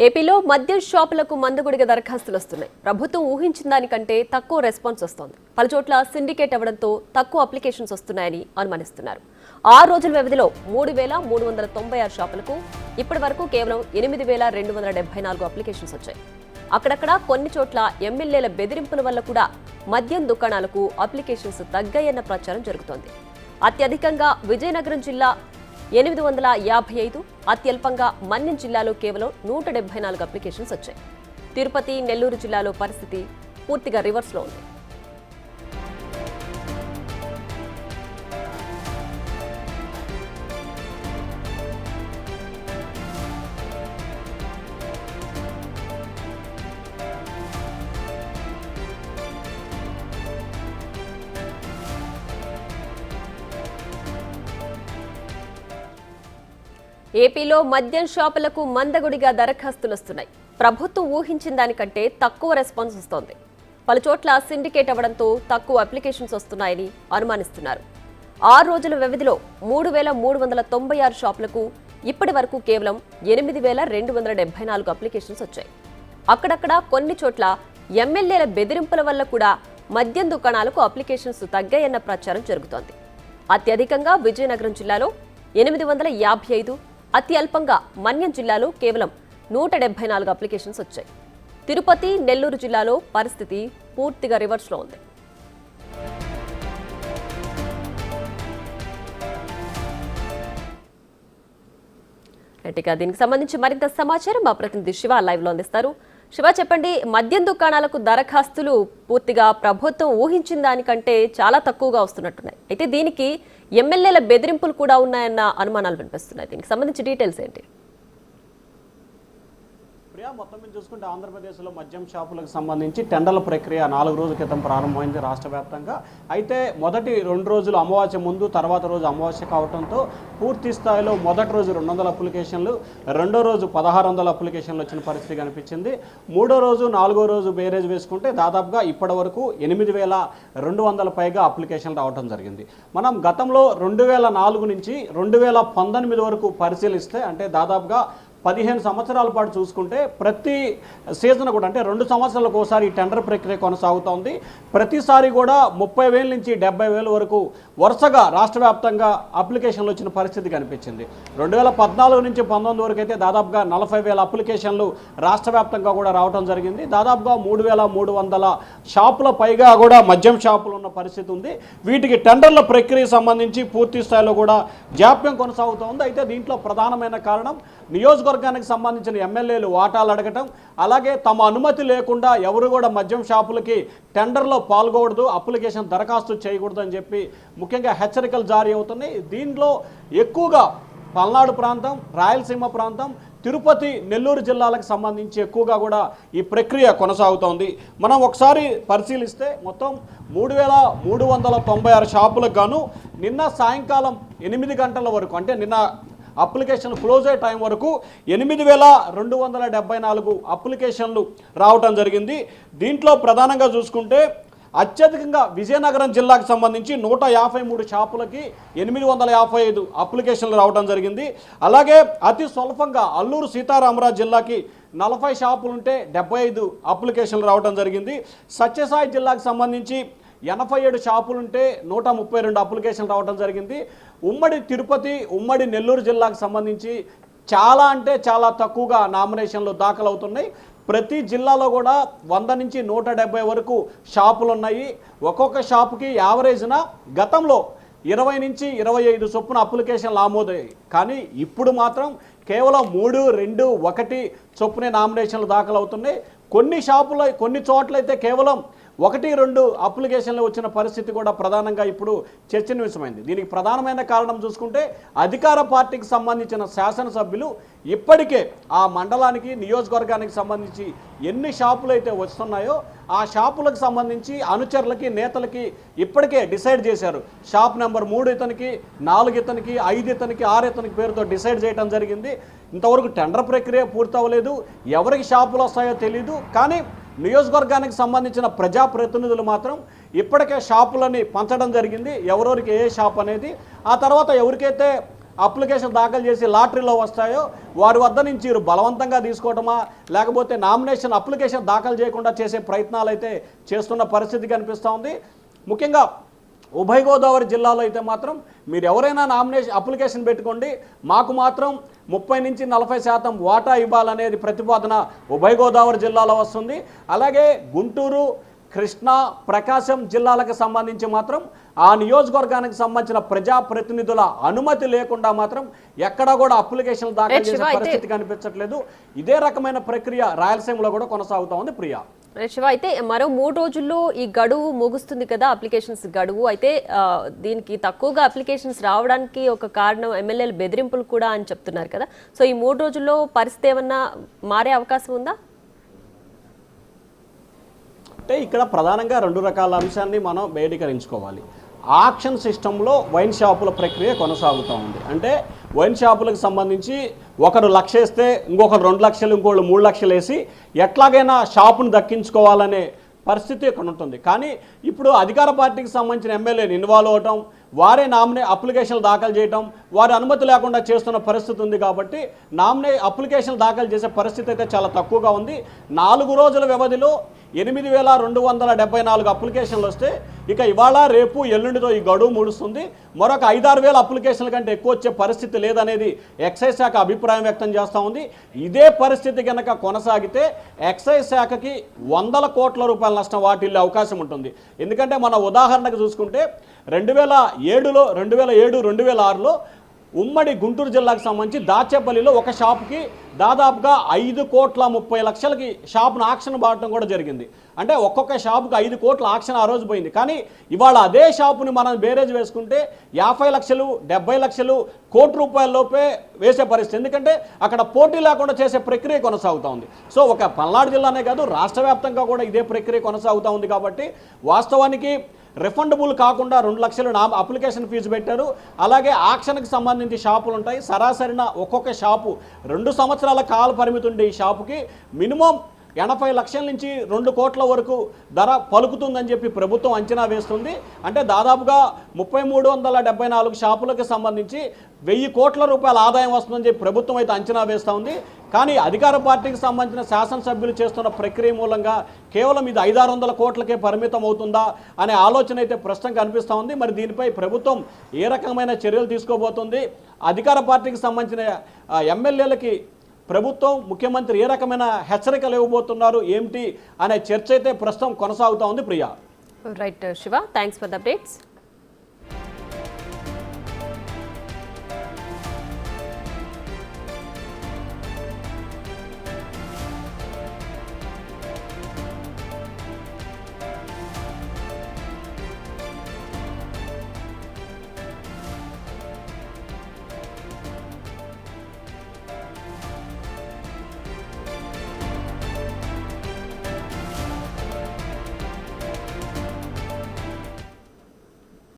ఏపీలో మద్యం షాపులకు మందుగుడిగా దరఖాస్తులు వస్తున్నాయి. ప్రభుత్వం ఊహించిన దానికంటే తక్కువ రెస్పాన్స్ వస్తోంది. పలుచోట్ల సిండికేట్ అవ్వడంతో తక్కువ అప్లికేషన్స్ వస్తున్నాయని అనుమానిస్తున్నారు. 6 రోజుల వ్యవధిలో 3,396 షాపులకు ఇప్పటి వరకు కేవలం 8,274 అప్లికేషన్స్ వచ్చాయి. అక్కడక్కడ కొన్ని చోట్ల ఎమ్మెల్యేల బెదిరింపుల వల్ల కూడా మద్యం దుకాణాలకు అప్లికేషన్స్ తగ్గాయన్న ప్రచారం జరుగుతోంది. అత్యధికంగా విజయనగరం జిల్లా 855, అత్యల్పంగా మన్యం జిల్లాలో కేవలం 174 అప్లికేషన్స్ వచ్చాయి. తిరుపతి, నెల్లూరు జిల్లాలో పరిస్థితి పూర్తిగా రివర్స్లో ఉంది. ఏపీలో మద్యం షాపులకు మందగుడిగా దరఖాస్తులు వస్తున్నాయి. ప్రభుత్వం ఊహించిన దానికంటే తక్కువ రెస్పాన్స్ వస్తోంది. పలుచోట్ల సిండికేట్ అవ్వడంతో తక్కువ అప్లికేషన్స్ వస్తున్నాయని అనుమానిస్తున్నారు. 6 రోజుల వ్యవధిలో 3,396 షాపులకు ఇప్పటి వరకు కేవలం 8,274 అప్లికేషన్స్ వచ్చాయి. అక్కడక్కడ కొన్ని చోట్ల ఎమ్మెల్యేల బెదిరింపుల వల్ల కూడా మద్యం దుకాణాలకు అప్లికేషన్స్ తగ్గాయన్న ప్రచారం జరుగుతోంది. అత్యధికంగా విజయనగరం జిల్లాలో 855, అతి అల్పంగా మన్యం జిల్లాలో కేవలం 174 అప్లికేషన్స్ వచ్చాయి. తిరుపతి, నెల్లూరు జిల్లాలో పరిస్థితి పూర్తిగా రివర్స్లో ఉంది. దీనికి సంబంధించి మరింత సమాచారం మా ప్రతినిధి శివ లైవ్ లో అందిస్తారు. శివ, చెప్పండి, మద్యం దుకాణాలకు దరఖాస్తులు పూర్తిగా ప్రభుత్వం ఊహించిన దానికంటే చాలా తక్కువగా వస్తున్నట్టున్నాయి. అయితే దీనికి ఎమ్మెల్యేల బెదిరింపులు కూడా ఉన్నాయన్న అనుమానాలు వినిపిస్తున్నాయి. దీనికి సంబంధించి డీటెయిల్స్ ఏంటి? మొత్తం మీద చూసుకుంటే ఆంధ్రప్రదేశ్లో మద్యం షాపులకు సంబంధించి టెండర్ల ప్రక్రియ 4 రోజుల క్రితం ప్రారంభమైంది రాష్ట్ర వ్యాప్తంగా. అయితే మొదటి 2 రోజులు అమావాస్య ముందు, తర్వాత రోజు అమావాస్య కావడంతో పూర్తి స్థాయిలో మొదటి రోజు 200 అప్లికేషన్లు, రెండో రోజు 1,600 అప్లికేషన్లు వచ్చిన పరిస్థితి కనిపించింది. మూడో రోజు, 4గో రోజు బేరేజ్ వేసుకుంటే దాదాపుగా ఇప్పటి వరకు 8,200 పైగా అప్లికేషన్లు రావడం జరిగింది. మనం గతంలో 2004 నుంచి 2019 వరకు పరిశీలిస్తే, అంటే దాదాపుగా 15 సంవత్సరాల పాటు చూసుకుంటే ప్రతి సీజన్ కూడా, అంటే 2 సంవత్సరాలకు ఒకసారి ఈ టెండర్ ప్రక్రియ కొనసాగుతోంది. ప్రతిసారి కూడా 30,000 నుంచి 70,000 వరకు వరుసగా రాష్ట్ర వ్యాప్తంగా అప్లికేషన్లు వచ్చిన పరిస్థితి కనిపించింది. 2014 నుంచి 19 వరకు అయితే దాదాపుగా 40,000 అప్లికేషన్లు రాష్ట్ర వ్యాప్తంగా కూడా రావడం జరిగింది. దాదాపుగా 3,300 షాపుల పైగా కూడా మద్యం షాపులు ఉన్న పరిస్థితి ఉంది. వీటికి టెండర్ల ప్రక్రియ సంబంధించి పూర్తి స్థాయిలో కూడా జాప్యం కొనసాగుతోంది. అయితే దీంట్లో ప్రధానమైన కారణం నియోజకవర్గానికి సంబంధించిన ఎమ్మెల్యేలు వాటాలు అడగటం, అలాగే తమ అనుమతి లేకుండా ఎవరు కూడా మద్యం షాపులకి టెండర్లో పాల్గొకూడదు, అప్లికేషన్ దరఖాస్తు చేయకూడదు అని చెప్పి ముఖ్యంగా హెచ్చరికలు జారీ అవుతున్నాయి. దీంట్లో ఎక్కువగా పల్నాడు ప్రాంతం, రాయలసీమ ప్రాంతం, తిరుపతి, నెల్లూరు జిల్లాలకు సంబంధించి ఎక్కువగా కూడా ఈ ప్రక్రియ కొనసాగుతోంది. మనం ఒకసారి పరిశీలిస్తే మొత్తం 3,396 షాపులకు గాను నిన్న సాయంకాలం 8 గంటల వరకు, అంటే నిన్న అప్లికేషన్ క్లోజ్ అయ్యే టైం వరకు 8,274 అప్లికేషన్లు రావటం జరిగింది. దీంట్లో ప్రధానంగా చూసుకుంటే అత్యధికంగా విజయనగరం జిల్లాకు సంబంధించి 153 షాపులకి 855 అప్లికేషన్లు రావడం జరిగింది. అలాగే అతి స్వల్పంగా అల్లూరు సీతారామరాజు జిల్లాకి 40 షాపులుంటే 75 అప్లికేషన్లు రావడం జరిగింది. సత్యసాయి జిల్లాకు సంబంధించి 87 షాపులుంటే 132 అప్లికేషన్లు రావడం జరిగింది. ఉమ్మడి తిరుపతి, ఉమ్మడి నెల్లూరు జిల్లాకు సంబంధించి చాలా అంటే చాలా తక్కువగా నామినేషన్లు దాఖలవుతున్నాయి. ప్రతి జిల్లాలో కూడా 100 నుంచి 170 వరకు షాపులు ఉన్నాయి. ఒక్కొక్క షాపుకి యావరేజ్న గతంలో 20 నుంచి 25 చొప్పున అప్లికేషన్లు ఆమోదయ్యాయి. కానీ ఇప్పుడు మాత్రం కేవలం 3, 2, 1 చొప్పునే నామినేషన్లు దాఖలవుతున్నాయి. కొన్ని చోట్లయితే కేవలం 1, 2 అప్లికేషన్లు వచ్చిన పరిస్థితి కూడా ప్రధానంగా ఇప్పుడు చర్చనీయాంశమైంది. దీనికి ప్రధానమైన కారణం చూసుకుంటే అధికార పార్టీకి సంబంధించిన శాసనసభ్యులు ఇప్పటికే ఆ మండలానికి, నియోజకవర్గానికి సంబంధించి ఎన్ని షాపులు అయితే వస్తున్నాయో ఆ షాపులకు సంబంధించి అనుచరులకి, నేతలకి ఇప్పటికే డిసైడ్ చేశారు. షాప్ నెంబర్ 3 ఇతనికి, 4 ఇతనికి, 5 ఇతనికి, 6 ఇతనికి పేరుతో డిసైడ్ చేయడం జరిగింది. ఇంతవరకు టెండర్ ప్రక్రియ పూర్తవలేదు, ఎవరికి షాపులు వస్తాయో తెలియదు. కానీ నియోజకవర్గానికి సంబంధించిన ప్రజాప్రతినిధులు మాత్రం ఇప్పటికే షాపులని పంచడం జరిగింది, ఎవరెవరికి ఏ షాప్ అనేది. ఆ తర్వాత ఎవరికైతే అప్లికేషన్ దాఖలు చేసి లాటరీలో వస్తాయో వారి వద్ద నుంచి వీరు బలవంతంగా తీసుకోవటమా, లేకపోతే నామినేషన్ అప్లికేషన్ దాఖలు చేయకుండా చేసే ప్రయత్నాలు అయితే చేస్తున్న పరిస్థితి కనిపిస్తూ ఉంది. ముఖ్యంగా ఉభయ గోదావరి జిల్లాలో అయితే మాత్రం మీరు ఎవరైనా నామినేషన్ అప్లికేషన్ పెట్టుకోండి, మాకు మాత్రం 30 నుంచి 40% వాటా ఇవ్వాలనేది ప్రతిపాదన ఉభయ గోదావరి జిల్లాలో వస్తుంది. అలాగే గుంటూరు, కృష్ణా, ప్రకాశం జిల్లాలకు సంబంధించి మాత్రం ఆ నియోజకవర్గానికి సంబంధించిన ప్రజాప్రతినిధుల అనుమతి లేకుండా మాత్రం ఎక్కడా కూడా అప్లికేషన్ దాఖలు చేసే పరిస్థితి కనిపించట్లేదు. ఇదే రకమైన ప్రక్రియ రాయలసీమలో కూడా కొనసాగుతా ఉంది. ప్రియా, శివ, అయితే మరో 3 రోజుల్లో ఈ గడువు ముగుస్తుంది కదా, అప్లికేషన్స్ గడువు. అయితే దీనికి తక్కువగా అప్లికేషన్స్ రావడానికి ఒక కారణం ఎమ్మెల్యేల బెదిరింపులు కూడా అని చెప్తున్నారు కదా. సో ఈ 3 రోజుల్లో పరిస్థితి ఏమన్నా మారే అవకాశం ఉందా? అంటే ఇక్కడ ప్రధానంగా 2 రకాల అంశాన్ని మనం వేడీకరించుకోవాలి. ఆక్షన్ సిస్టంలో వైన్ షాపుల ప్రక్రియ కొనసాగుతూ ఉంది. అంటే వైన్ షాపులకు సంబంధించి ఒకరు 1,00,000 వేస్తే ఇంకొకరు 2 లక్షలు, ఇంకోళ్ళు 3 లక్షలు వేసి ఎట్లాగైనా షాపును దక్కించుకోవాలనే పరిస్థితి ఇక్కడ ఉంటుంది. కానీ ఇప్పుడు అధికార పార్టీకి సంబంధించిన ఎమ్మెల్యేని ఇన్వాల్వ్ అవటం, వారే అప్లికేషన్లు దాఖలు చేయటం, వారి అనుమతి లేకుండా చేస్తున్న పరిస్థితి ఉంది. కాబట్టి అప్లికేషన్లు దాఖలు చేసే పరిస్థితి అయితే చాలా తక్కువగా ఉంది. 4 రోజుల వ్యవధిలో 8,274 అప్లికేషన్లు వస్తే ఇక ఇవాళ రేపు ఎల్లుండితో ఈ గడువు ముడుస్తుంది. మరొక 5-6 వేల అప్లికేషన్ల కంటే ఎక్కువ వచ్చే పరిస్థితి లేదనేది ఎక్సైజ్ శాఖ అభిప్రాయం వ్యక్తం చేస్తూ ఉంది. ఇదే పరిస్థితి కనుక కొనసాగితే ఎక్సైజ్ శాఖకి 100 కోట్ల రూపాయల నష్టం వాటిల్లే అవకాశం ఉంటుంది. ఎందుకంటే మన ఉదాహరణకు చూసుకుంటే 2007, 2006లో ఉమ్మడి గుంటూరు జిల్లాకు సంబంధించి దాచేపల్లిలో ఒక షాపుకి దాదాపుగా 5,30,00,000కి షాపును ఆక్షన్ బాడటం కూడా జరిగింది. అంటే ఒక్కొక్క షాపుకి 5 కోట్ల ఆక్షన్ ఆ రోజు పోయింది. కానీ ఇవాళ అదే షాపుని మనం బేరేజ్ వేసుకుంటే 50 లక్షలు, 70 లక్షలు, కోటి రూపాయల లోపే వేసే పరిస్థితి. ఎందుకంటే అక్కడ పోటీ లేకుండా చేసే ప్రక్రియ కొనసాగుతూ ఉంది. సో ఒక పల్నాడు జిల్లానే కాదు, రాష్ట్ర వ్యాప్తంగా కూడా ఇదే ప్రక్రియ కొనసాగుతూ ఉంది. కాబట్టి వాస్తవానికి రిఫండబుల్ కాకుండా 2 లక్షలు అప్లికేషన్ ఫీజు పెట్టారు. అలాగే ఆక్షన్కి సంబంధించి షాపులు ఉంటాయి. సరాసరిన ఒక్కొక్క షాపు 2 సంవత్సరాల కాల పరిమితి ఉండే ఈ షాపుకి మినిమం 80 లక్షల నుంచి 2 కోట్ల వరకు ధర పలుకుతుందని చెప్పి ప్రభుత్వం అంచనా వేస్తుంది. అంటే దాదాపుగా 3,374 షాపులకు సంబంధించి 1,000 కోట్ల రూపాయల ఆదాయం వస్తుందని చెప్పి ప్రభుత్వం అయితే అంచనా వేస్తూ ఉంది. కానీ అధికార పార్టీకి సంబంధించిన శాసనసభ్యులు చేస్తున్న ప్రక్రియ మూలంగా కేవలం ఇది 500-600 కోట్లకే పరిమితం అవుతుందా అనే ఆలోచన అయితే ప్రస్తుతం కనిపిస్తూ ఉంది. మరి దీనిపై ప్రభుత్వం ఏ రకమైన చర్యలు తీసుకోబోతుంది, అధికార పార్టీకి సంబంధించిన ఎమ్మెల్యేలకి ప్రభుత్వం, ముఖ్యమంత్రి ఏ రకమైన హెచ్చరికలు ఇవ్వబోతున్నారు ఏమిటి అనే చర్చ అయితే ప్రస్తుతం కొనసాగుతూ ఉంది. Priya, right Shiva, thanks for the updates.